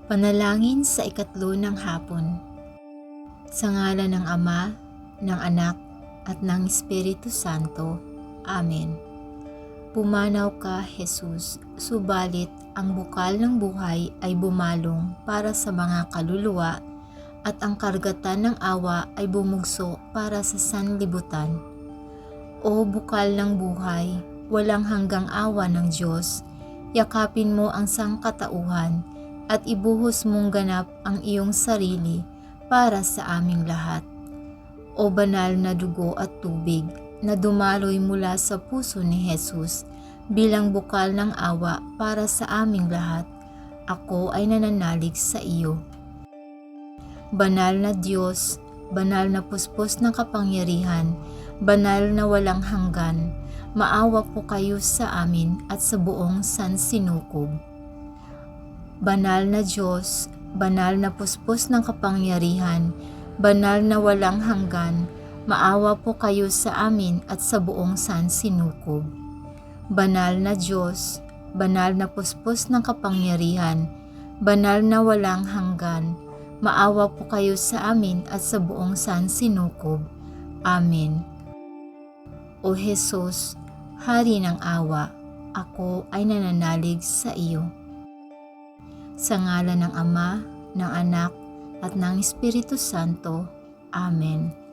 Panalangin sa ikatlo ng hapon. Sa ngalan ng Ama, ng Anak, at ng Espiritu Santo. Amen. Pumanaw ka, Jesus, subalit ang bukal ng buhay ay bumalong para sa mga kaluluwa at ang karagatan ng awa ay bumugso para sa sanlibutan. O bukal ng buhay, walang hanggang awa ng Diyos, yakapin mo ang sangkatauhan at ibuhos mong ganap ang iyong sarili para sa aming lahat. O banal na dugo at tubig na dumaloy mula sa puso ni Jesus bilang bukal ng awa para sa aming lahat, ako ay nananalig sa iyo. Banal na Diyos, banal na puspos ng kapangyarihan, banal na walang hanggan, maawa po kayo sa amin at sa buong sansinukob. Banal na Diyos, banal na puspos ng kapangyarihan, banal na walang hanggan, maawa po kayo sa amin at sa buong sansinukob. Banal na Diyos, banal na puspos ng kapangyarihan, banal na walang hanggan, maawa po kayo sa amin at sa buong sansinukob. Amen. O Jesus, Hari ng awa, ako ay nananalig sa iyo. Sa ngalan ng Ama, ng Anak, at ng Espiritu Santo. Amen.